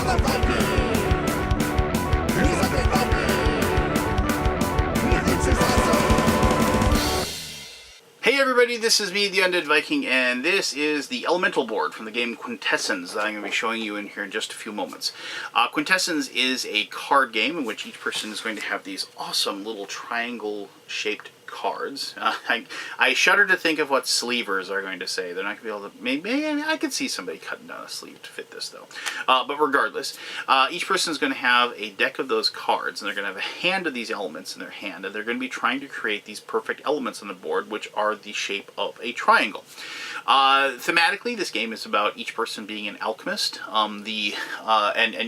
Hey everybody, this is me, the Undead Viking, and this is the Elemental board from the game Kwintessens that I'm going to be showing you in here in just a few moments. Kwintessens is a card game in which each person is going to have these awesome little triangle-shaped cards. I shudder to think of what sleevers are going to say. They're not going to be able to... Maybe I could see somebody cutting down a sleeve to fit this, though. But regardless, each person is going to have a deck of those cards, and they're going to have a hand of these elements in their hand, and they're going to be trying to create these perfect elements on the board, which are the shape of a triangle. Thematically, this game is about each person being an alchemist, and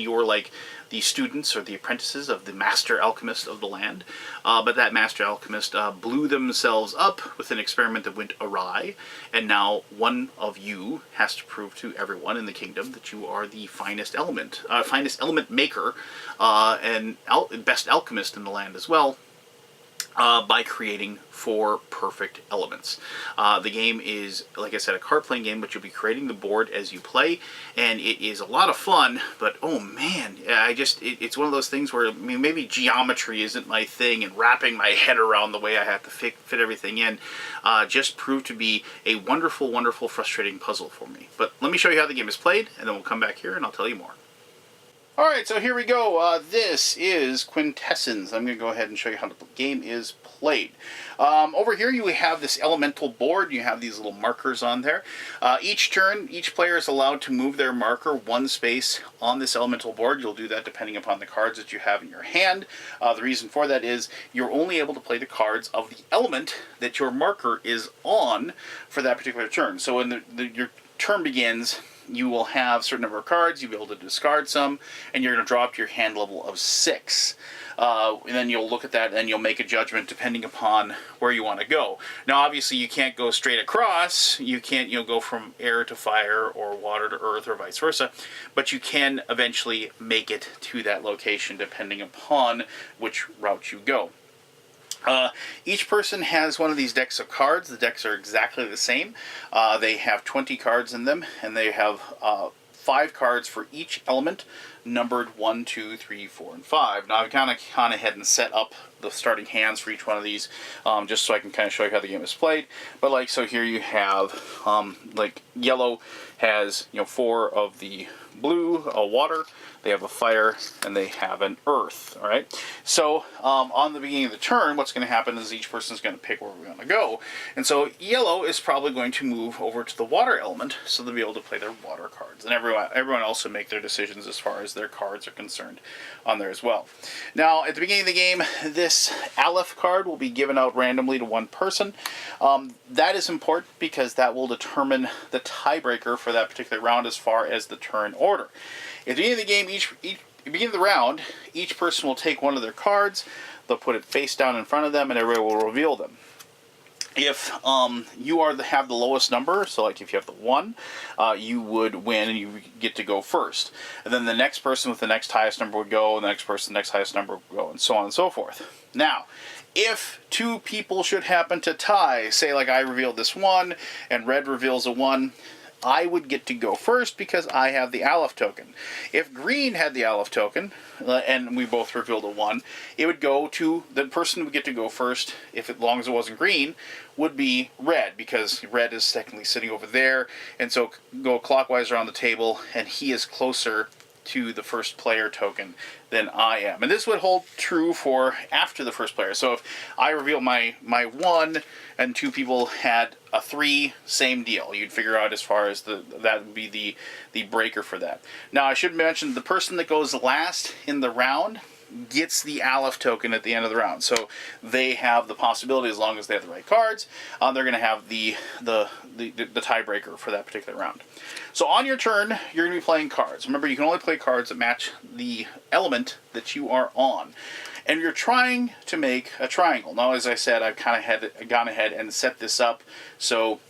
you're like the students or the apprentices of the master alchemist of the land. But that master alchemist blew themselves up with an experiment that went awry, and now one of you has to prove to everyone in the kingdom that you are the finest element maker, and best alchemist in the land as well. By creating 4 perfect elements. The game is, like I said, a card-playing game, but you'll be creating the board as you play, and it is a lot of fun, but oh man, it's one of those things where maybe geometry isn't my thing, and wrapping my head around the way I have to fit everything in just proved to be a wonderful, wonderful, frustrating puzzle for me. But let me show you how the game is played, and then we'll come back here and I'll tell you more. Alright, so here we go. This is Kwintessens. I'm going to go ahead and show you how the game is played. Over here you have this elemental board. You have these little markers on there. Each turn, each player is allowed to move their marker 1 space on this elemental board. You'll do that depending upon the cards that you have in your hand. The reason for that is you're only able to play the cards of the element that your marker is on for that particular turn. So when your turn begins, you will have a certain number of cards, you'll be able to discard some, and you're going to draw up to your hand level of 6. And then you'll look at that and you'll make a judgment depending upon where you want to go. Now obviously you can't go straight across, you can't go from air to fire or water to earth or vice versa, but you can eventually make it to that location depending upon which route you go. Each person has one of these decks of cards. The decks are exactly the same. They have 20 cards in them, and they have 5 cards for each element, numbered 1, 2, 3, 4, and 5. Now I've gone ahead and set up the starting hands for each one of these, just so I can kind of show you how the game is played. But like, so here you have, like yellow has 4 of the blue, water, they have a fire, and they have an earth. All right. So on the beginning of the turn, what's going to happen is each person is going to pick where we're going to go, and so yellow is probably going to move over to the water element, so they'll be able to play their water cards, and everyone else will make their decisions as far as their cards are concerned on there as well. Now at the beginning of the game, this Aleph card will be given out randomly to one person. That is important because that will determine the tiebreaker for that particular round as far as the turn order. At the beginning of the game, beginning of the round, each person will take one of their cards, they'll put it face down in front of them, and everybody will reveal them. If you have the lowest number, so like if you have the 1, you would win and you get to go first. And then the next person with the next highest number would go, and the next person with the next highest number would go, and so on and so forth. Now, if 2 people should happen to tie, say like I revealed this 1 and red reveals a 1, I would get to go first because I have the Aleph token. If green had the Aleph token, and we both revealed a 1, it would go to the person who would get to go first, as long as it wasn't green, would be red, because red is technically sitting over there, and so go clockwise around the table, and he is closer to the first player token than I am. And this would hold true for after the first player. So if I reveal my 1 and 2 people had a 3, same deal. You'd figure out as far as that would be the breaker for that. Now I should mention the person that goes last in the round gets the Aleph token at the end of the round. So they have the possibility, as long as they have the right cards, they're going to have the tiebreaker for that particular round. So on your turn, you're going to be playing cards. Remember, you can only play cards that match the element that you are on. And you're trying to make a triangle. Now, as I said, I've kind of gone ahead and set this up so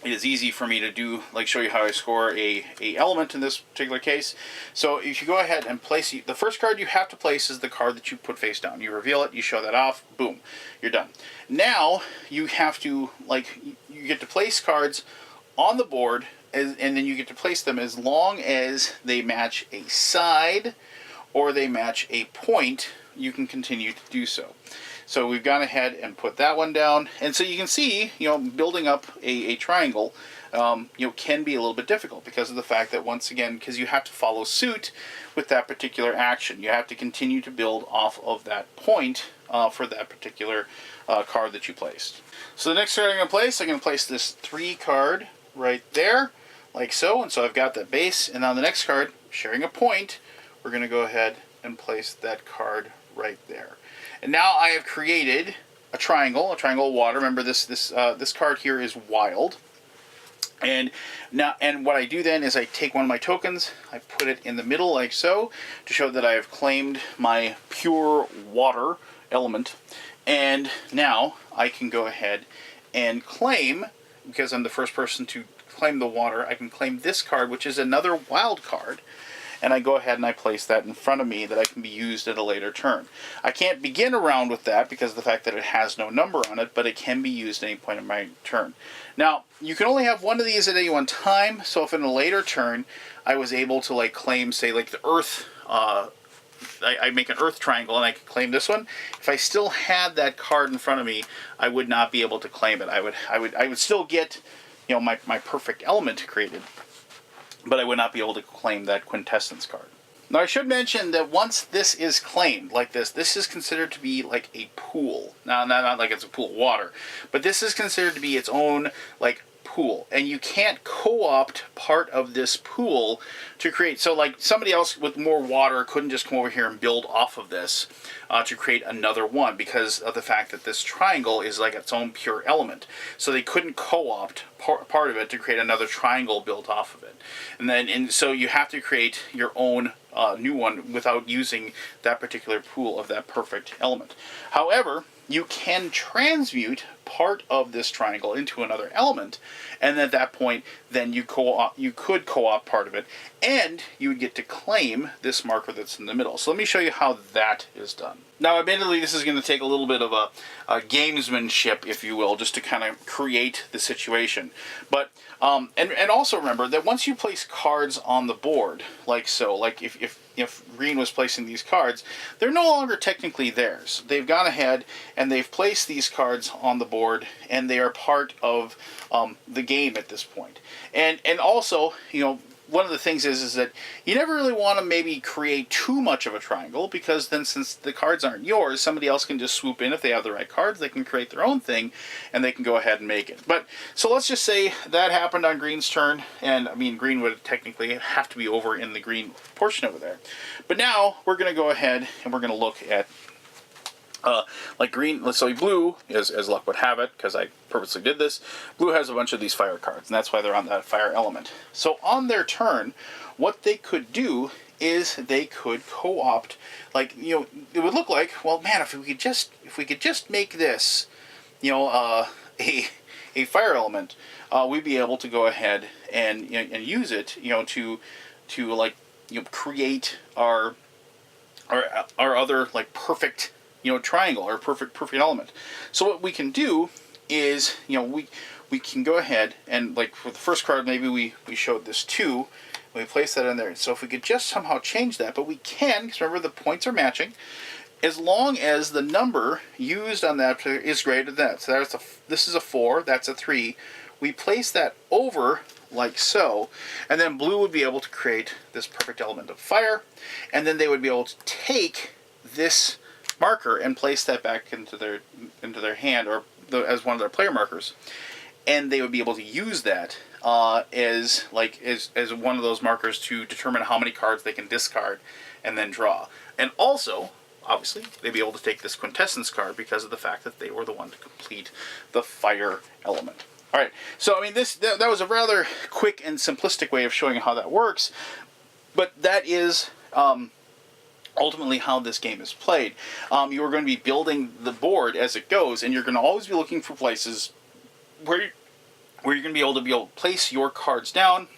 it is easy for me to do, like show you how I score a element in this particular case. So if you go ahead and place, the first card you have to place is the card that you put face down. You reveal it, you show that off, boom, you're done. Now you have to, you get to place cards on the board and then you get to place them as long as they match a side or they match a point. You can continue to do so. So we've gone ahead and put that one down, and so you can see, building up a triangle, can be a little bit difficult because of the fact that, once again, because you have to follow suit with that particular action. You have to continue to build off of that point for that particular card that you placed. So the next card I'm going to place this 3 card right there, like so, and so I've got that base, and on the next card, sharing a point, we're going to go ahead and place that card right there. And now I have created a triangle of water. Remember, this card here is wild. And what I do then is I take one of my tokens, I put it in the middle like so, to show that I have claimed my pure water element. And now I can go ahead and claim, because I'm the first person to claim the water, I can claim this card, which is another wild card. And I go ahead and I place that in front of me that I can be used at a later turn. I can't begin a round with that because of the fact that it has no number on it, but it can be used at any point in my turn. Now, you can only have one of these at any one time, so if in a later turn I was able to claim, say, the earth, I make an earth triangle and I can claim this one, if I still had that card in front of me, I would not be able to claim it. I would still get, my perfect element created, but I would not be able to claim that Kwintessens card. Now, I should mention that once this is claimed like this is considered to be like a pool. Now, not like it's a pool of water, but this is considered to be its own pool, and you can't co-opt part of this pool to create. So somebody else with more water couldn't just come over here and build off of this to create another one, because of the fact that this triangle is like its own pure element. So they couldn't co-opt part of it to create another triangle built off of it. And so you have to create your own new one without using that particular pool of that perfect element. However, you can transmute part of this triangle into another element, and at that point, then you could co-opt part of it, and you would get to claim this marker that's in the middle. So let me show you how that is done. Now, admittedly, this is going to take a little bit of a gamesmanship, if you will, just to kind of create the situation. But and also remember that once you place cards on the board, like so, like if Green was placing these cards, they're no longer technically theirs. They've gone ahead and they've placed these cards on the board, and they are part of the game at this point. And also, one of the things is that you never really want to maybe create too much of a triangle, because then, since the cards aren't yours, somebody else can just swoop in. If they have the right cards, they can create their own thing, and they can go ahead and make it. But so let's just say that happened on Green's turn, and I mean, Green would technically have to be over in the green portion over there. But now we're going to go ahead and we're going to look at Green. Let's say Blue, as luck would have it, because I purposely did this, Blue has a bunch of these fire cards, and that's why they're on that fire element. So on their turn, what they could do is they could co-opt, it would look like, well, man, if we could just make this, a fire element, we'd be able to go ahead and use it, to create our other perfect triangle, or perfect element. So what we can do is, we can go ahead and, for the first card, maybe we showed this 2, we place that in there. So if we could just somehow change that, but we can, because remember the points are matching, as long as the number used on that is greater than that. So this is a 4, that's a 3. We place that over like so, and then Blue would be able to create this perfect element of fire, and then they would be able to take this marker and place that back into their hand, or as one of their player markers, and they would be able to use that as one of those markers to determine how many cards they can discard and then draw. And also, obviously, they'd be able to take this Kwintessens card because of the fact that they were the one to complete the fire element. All right, so I mean, that was a rather quick and simplistic way of showing how that works, but that is ultimately how this game is played. You are going to be building the board as it goes, and you're going to always be looking for places where you're going to be able to place your cards down,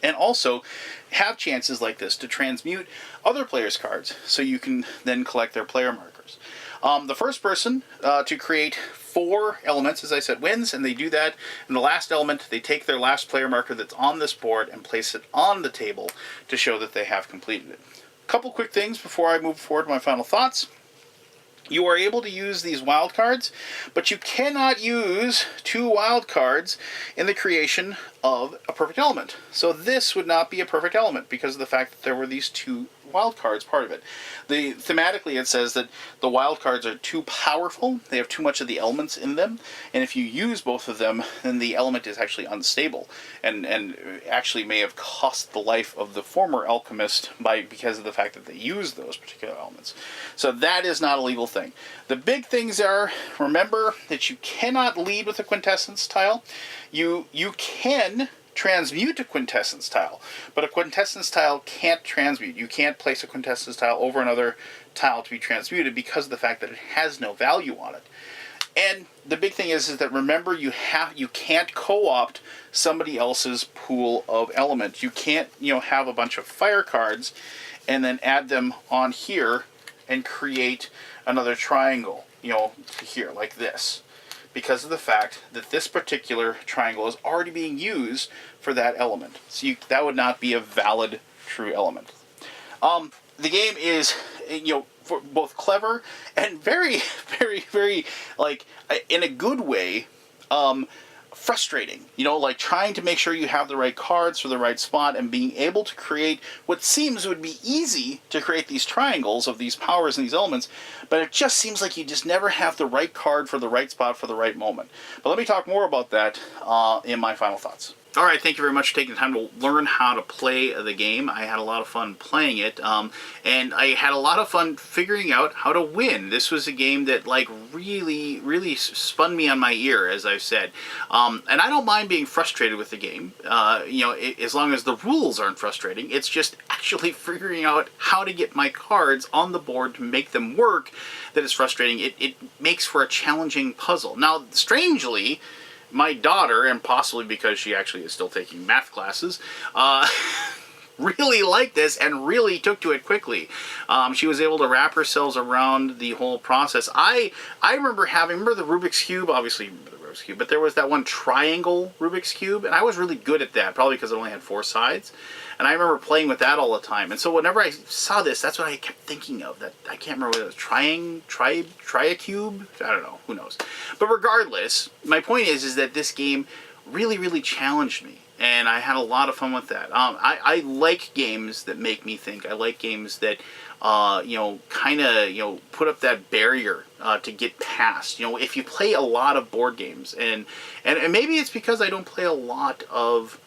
and also have chances like this to transmute other players' cards, so you can then collect their player markers. The first person to create 4 elements, as I said, wins, and they do that. And the last element, they take their last player marker that's on this board and place it on the table to show that they have completed it. A couple quick things before I move forward to my final thoughts. You are able to use these wild cards, but you cannot use 2 wild cards in the creation of a perfect element. So this would not be a perfect element because of the fact that there were these 2 wild cards part of it. Thematically, it says that the wild cards are too powerful, they have too much of the elements in them, and if you use both of them, then the element is actually unstable, and actually may have cost the life of the former alchemist because of the fact that they used those particular elements. So that is not a legal thing. The big things are, remember that you cannot lead with a quintessence tile. You can transmute a quintessence tile, but a quintessence tile can't transmute. You can't place a quintessence tile over another tile to be transmuted because of the fact that it has no value on it. And the big thing is that remember, you can't co-opt somebody else's pool of elements. You can't have a bunch of fire cards and then add them on here and create another triangle here like this, because of the fact that this particular triangle is already being used for that element. So that would not be a valid true element. The game is, for both clever and very, very, very, in a good way, frustrating. Like trying to make sure you have the right cards for the right spot and being able to create what seems would be easy to create these triangles of these powers and these elements, but it just seems like you just never have the right card for the right spot for the right moment. But let me talk more about that in my final thoughts. All right, thank you very much for taking the time to learn how to play the game. I had a lot of fun playing it, and I had a lot of fun figuring out how to win. This was a game that really, really spun me on my ear, as I've said. And I don't mind being frustrated with the game, as long as the rules aren't frustrating. It's just actually figuring out how to get my cards on the board to make them work that is frustrating. It makes for a challenging puzzle. Now, strangely, my daughter, and possibly because she actually is still taking math classes, really liked this and really took to it quickly. She was able to wrap herself around the whole process. I remember the Rubik's Cube, obviously the Rubik's Cube, but there was that one triangle Rubik's Cube, and I was really good at that, probably because it only had 4 sides. And I remember playing with that all the time. And so whenever I saw this, that's what I kept thinking of. That I can't remember what it was. Triacube? I don't know. Who knows? But regardless, my point is that this game really, really challenged me. And I had a lot of fun with that. I like games that make me think. I like games that, put up that barrier to get past. If you play a lot of board games, and maybe it's because I don't play a lot of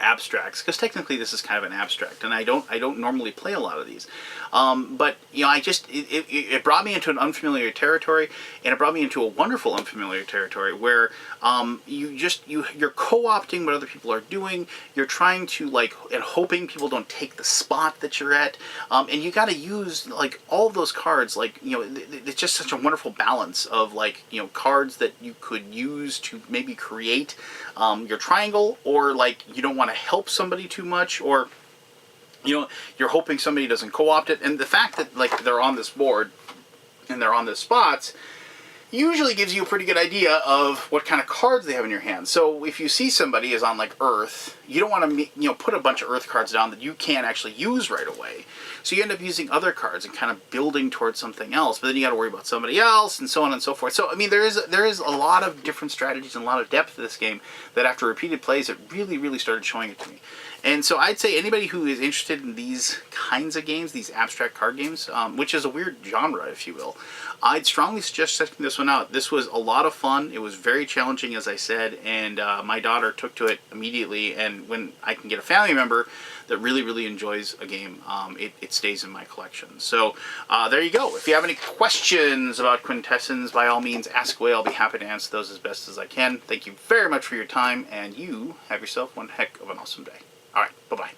abstracts, because technically this is kind of an abstract, and I don't normally play a lot of these, but it brought me into an unfamiliar territory, and it brought me into a wonderful unfamiliar territory where you're co-opting what other people are doing. You're trying to and hoping people don't take the spot that you're at, and you got to use all of those cards. It's just such a wonderful balance of cards that you could use to maybe create your triangle, or you don't want to help somebody too much, or you're hoping somebody doesn't co-opt it. And the fact that they're on this board and they're on the spots usually gives you a pretty good idea of what kind of cards they have in your hand. So if you see somebody is on Earth, you don't want to put a bunch of Earth cards down that you can't actually use right away. So you end up using other cards and kind of building towards something else. But then you got to worry about somebody else and so on and so forth. So I mean, there is a lot of different strategies and a lot of depth to this game that after repeated plays, it really, really started showing it to me. And so I'd say anybody who is interested in these kinds of games, these abstract card games, which is a weird genre, if you will, I'd strongly suggest checking this one out. This was a lot of fun. It was very challenging, as I said, and my daughter took to it immediately. And when I can get a family member that really, really enjoys a game, it stays in my collection. So there you go. If you have any questions about Kwintessens, by all means, ask away. I'll be happy to answer those as best as I can. Thank you very much for your time, and you have yourself one heck of an awesome day. All right, bye-bye.